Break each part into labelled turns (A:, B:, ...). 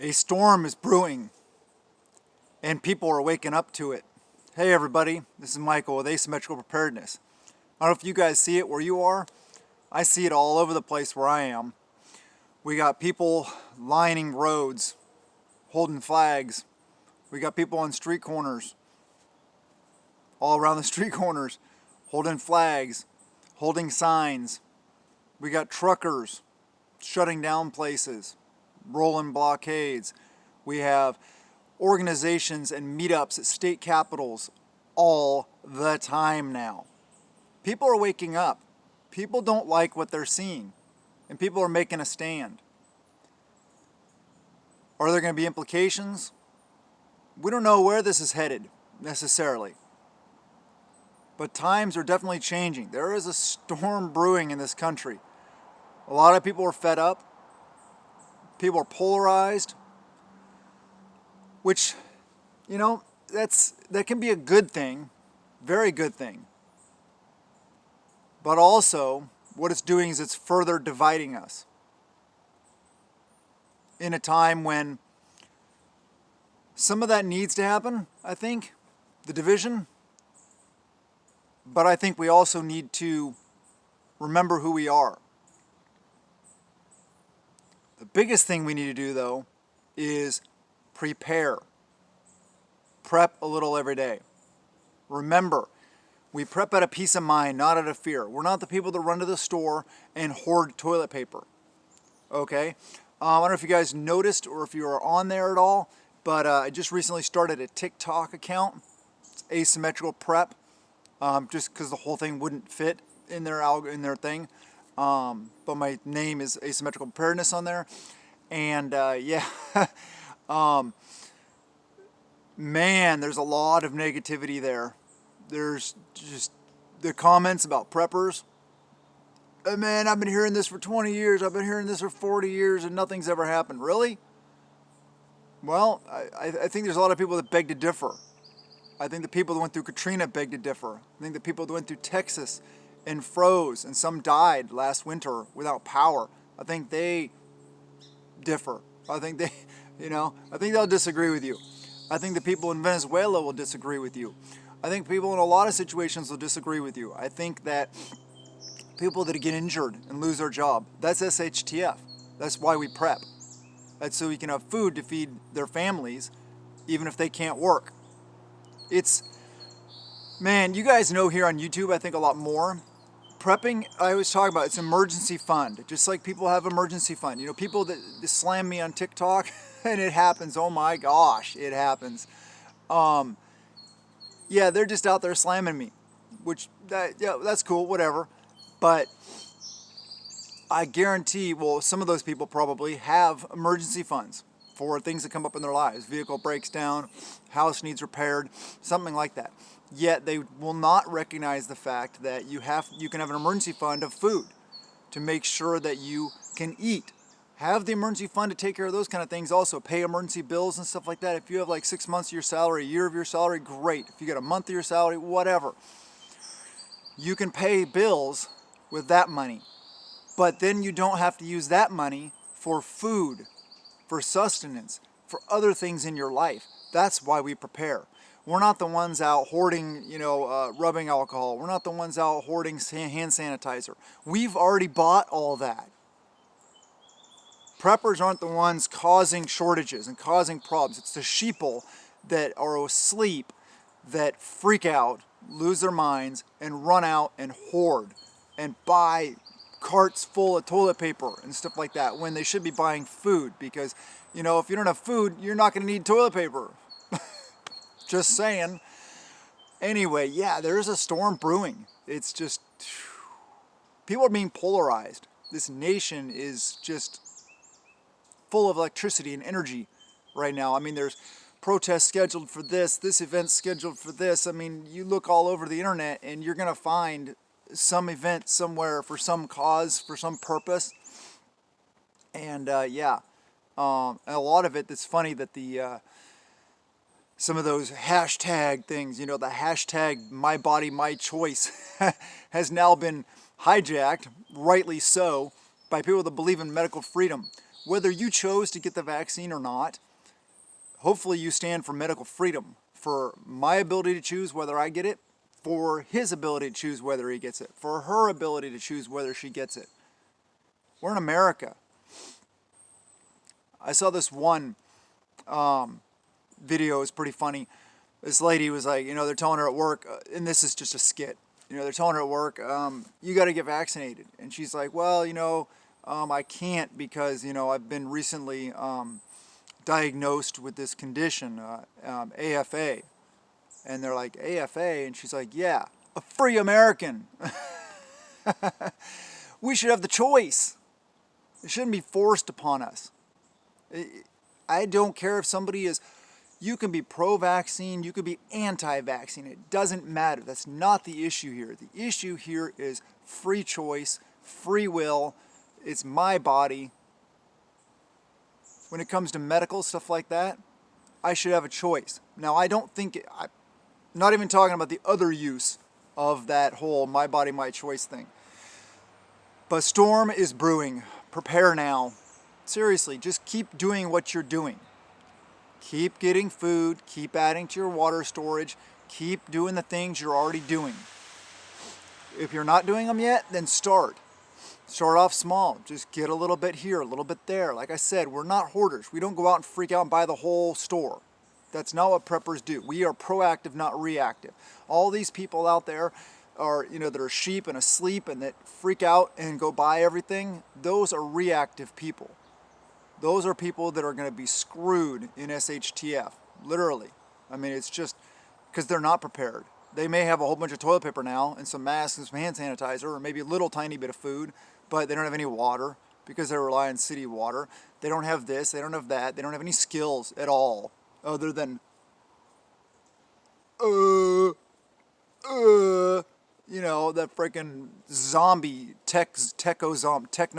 A: A storm is brewing, and people are waking up to it. Hey everybody, this is Michael with Asymmetrical Preparedness. I don't know if you guys see it where you are. I see it all over the place where I am. We got people lining roads, holding flags. We got people on street corners, all around the street corners, holding flags, holding signs. We got truckers shutting down places, rolling blockades. We have organizations and meetups at state capitals all the time now. People are waking up. People don't like what they're seeing, and people are making a stand. Are there going to be implications? We don't know where this is headed necessarily, but times are definitely changing. There is a storm brewing in this country. A lot of people are fed up. People are polarized, which, that can be a good thing, very good thing. But also, what it's doing is it's further dividing us in a time when some of that needs to happen, I think, the division. But I think we also need to remember who we are. The biggest thing we need to do, though, is prepare. Prep a little every day. Remember, we prep out of peace of mind, not out of fear. We're not the people that run to the store and hoard toilet paper. Okay? I don't know if you guys noticed or if you are on there at all, but I just recently started a TikTok account. It's Asymmetrical Prep, just because the whole thing wouldn't fit in their thing. But my name is Asymmetrical Preparedness on there. And man, there's a lot of negativity there. There's just the comments about preppers. Man, I've been hearing this for 20 years. I've been hearing this for 40 years and nothing's ever happened. Really? Well, I think there's a lot of people that beg to differ. I think the people that went through Katrina beg to differ. I think the people that went through Texas and froze and some died last winter without power, I think they differ. I think they'll disagree with you. I think the people in Venezuela will disagree with you. I think people in a lot of situations will disagree with you. I think that people that get injured and lose their job, that's SHTF. That's why we prep. That's so we can have food to feed their families, even if they can't work. Man, you guys know here on YouTube, I think a lot more. Prepping, I always talk about, it's emergency fund. Just like people have emergency fund. People that slam me on TikTok, and it happens. Oh my gosh, it happens. They're just out there slamming me, which, that's cool, whatever. But I guarantee, some of those people probably have emergency funds for things that come up in their lives. Vehicle breaks down, house needs repaired, something like that. Yet they will not recognize the fact that you can have an emergency fund of food to make sure that you can eat. Have the emergency fund to take care of those kind of things also. Pay emergency bills and stuff like that. If you have like 6 months of your salary, a year of your salary, great. If you get a month of your salary, whatever. You can pay bills with that money. But then you don't have to use that money for food, for sustenance, for other things in your life. That's why we prepare. We're not the ones out hoarding, rubbing alcohol. We're not the ones out hoarding hand sanitizer. We've already bought all that. Preppers aren't the ones causing shortages and causing problems. It's the sheeple that are asleep that freak out, lose their minds, and run out and hoard and buy carts full of toilet paper and stuff like that when they should be buying food because, if you don't have food, you're not going to need toilet paper. Just saying. Anyway, there is a storm brewing. It's just, people are being polarized. This nation is just full of electricity and energy right now. There's protests scheduled for this event scheduled for this. You look all over the internet and you're going to find some event somewhere for some cause, for some purpose. And and a lot of it, that's funny that some of those hashtag things, the hashtag my body, my choice has now been hijacked, rightly so, by people that believe in medical freedom. Whether you chose to get the vaccine or not, hopefully you stand for medical freedom, for my ability to choose whether I get it, for his ability to choose whether he gets it, for her ability to choose whether she gets it. We're in America. I saw this one video, it was pretty funny. This lady was like, they're telling her at work, and this is just a skit, they're telling her at work, you got to get vaccinated. And she's like, well, I can't because, I've been recently diagnosed with this condition, AFA. And they're like, AFA? And she's like, yeah, a free American. We should have the choice. It shouldn't be forced upon us. I don't care if somebody is, you can be pro-vaccine, you can be anti-vaccine. It doesn't matter. That's not the issue here. The issue here is free choice, free will. It's my body. When it comes to medical stuff like that, I should have a choice. Now, I don't think, I'm not even talking about the other use of that whole my body, my choice thing. But storm is brewing. Prepare now. Seriously, just keep doing what you're doing. Keep getting food, keep adding to your water storage, keep doing the things you're already doing. If you're not doing them yet, then start. Start off small. Just get a little bit here, a little bit there. Like I said, we're not hoarders. We don't go out and freak out and buy the whole store. That's not what preppers do. We are proactive, not reactive. All these people out there are, that are sheep and asleep and that freak out and go buy everything, those are reactive people. Those are people that are going to be screwed in SHTF, literally. I mean, it's just because they're not prepared. They may have a whole bunch of toilet paper now and some masks and some hand sanitizer or maybe a little tiny bit of food, but they don't have any water because they rely on city water. They don't have this, they don't have that, they don't have any skills at all other than that freaking zombie, techno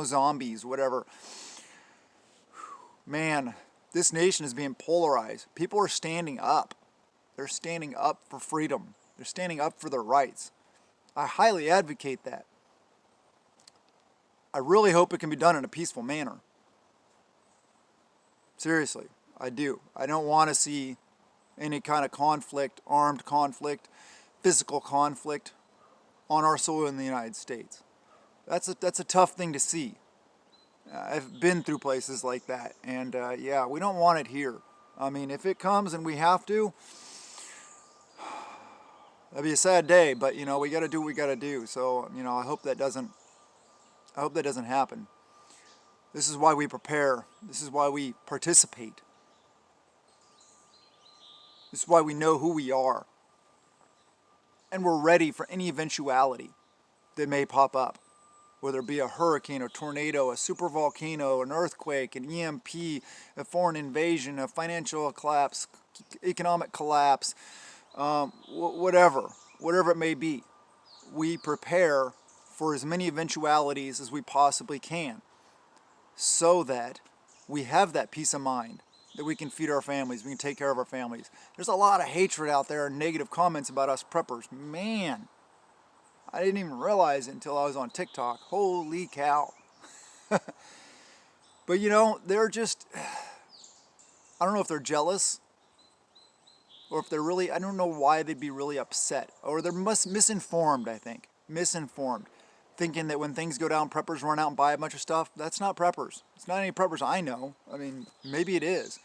A: zombies, whatever. Man, this nation is being polarized. People are standing up. They're standing up for freedom. They're standing up for their rights. I highly advocate that. I really hope it can be done in a peaceful manner. Seriously, I do. I don't want to see any kind of conflict, armed conflict, physical conflict on our soil in the United States. That's a tough thing to see. I've been through places like that, and yeah, we don't want it here. I mean, if it comes and we have to, that'd be a sad day, but we got to do what we got to do. So, I hope that doesn't happen. This is why we prepare. This is why we participate. This is why we know who we are. And we're ready for any eventuality that may pop up. Whether it be a hurricane, a tornado, a supervolcano, an earthquake, an EMP, a foreign invasion, a financial collapse, economic collapse, whatever it may be. We prepare for as many eventualities as we possibly can so that we have that peace of mind, that we can feed our families, we can take care of our families. There's a lot of hatred out there and negative comments about us preppers. Man, I didn't even realize it until I was on TikTok. Holy cow. But they're just, I don't know if they're jealous or if they're really, I don't know why they'd be really upset. Or they're misinformed, I think. Misinformed. Thinking that when things go down, preppers run out and buy a bunch of stuff. That's not preppers. It's not any preppers I know. I mean, maybe it is.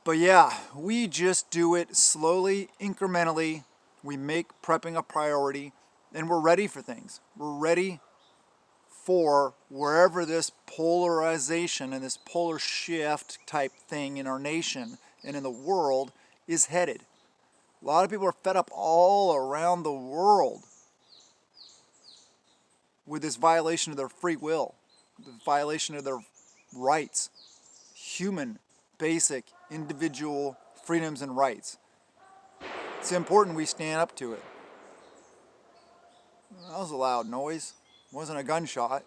A: But yeah, we just do it slowly, incrementally. We make prepping a priority, and we're ready for things. We're ready for wherever this polarization and this polar shift type thing in our nation and in the world is headed. A lot of people are fed up all around the world with this violation of their free will, the violation of their rights, human, basic, individual freedoms and rights. It's important we stand up to it. That was a loud noise. It wasn't a gunshot.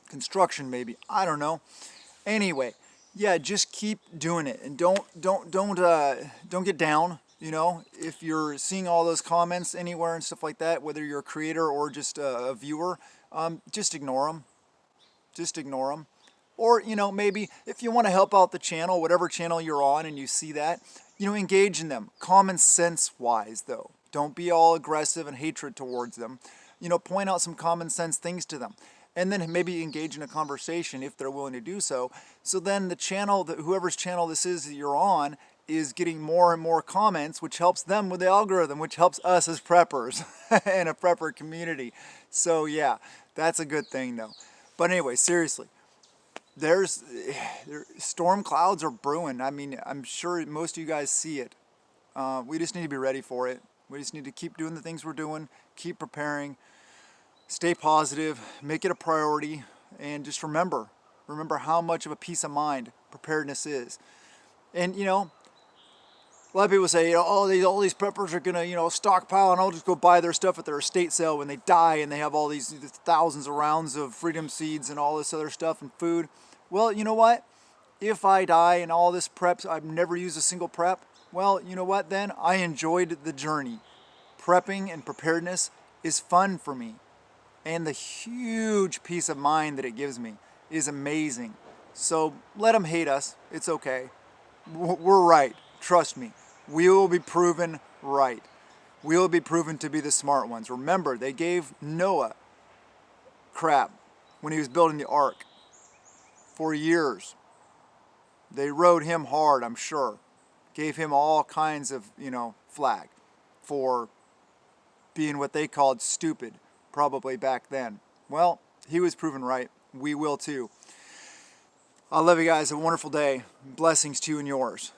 A: Construction maybe. I don't know. Anyway, yeah, just keep doing it and don't get down. If you're seeing all those comments anywhere and stuff like that, whether you're a creator or just a viewer, just ignore them. just ignore them. Or, maybe if you want to help out the channel, whatever channel you're on, and you see that, engage in them. Common sense wise, though. Don't be all aggressive and hatred towards them. Point out some common sense things to them. And then maybe engage in a conversation if they're willing to do so. So then the channel, whoever's channel this is that you're on, is getting more and more comments, which helps them with the algorithm, which helps us as preppers and a prepper community. So yeah, that's a good thing though. But anyway, seriously, storm clouds are brewing. I mean, I'm sure most of you guys see it. We just need to be ready for it. We just need to keep doing the things we're doing, keep preparing, stay positive, make it a priority, and just remember how much of a peace of mind preparedness is. And a lot of people say, all these preppers are gonna, stockpile and I'll just go buy their stuff at their estate sale when they die, and they have all these thousands of rounds of freedom seeds and all this other stuff and food. Well, you know what? If I die and all this preps, I've never used a single prep. Well, you know what then? I enjoyed the journey. Prepping and preparedness is fun for me. And the huge peace of mind that it gives me is amazing. So let them hate us. It's okay. We're right. Trust me. We will be proven right. We will be proven to be the smart ones. Remember, they gave Noah crap when he was building the ark for years. They rode him hard, I'm sure. Gave him all kinds of, flag for being what they called stupid, probably back then. Well, he was proven right. We will too. I love you guys. Have a wonderful day. Blessings to you and yours.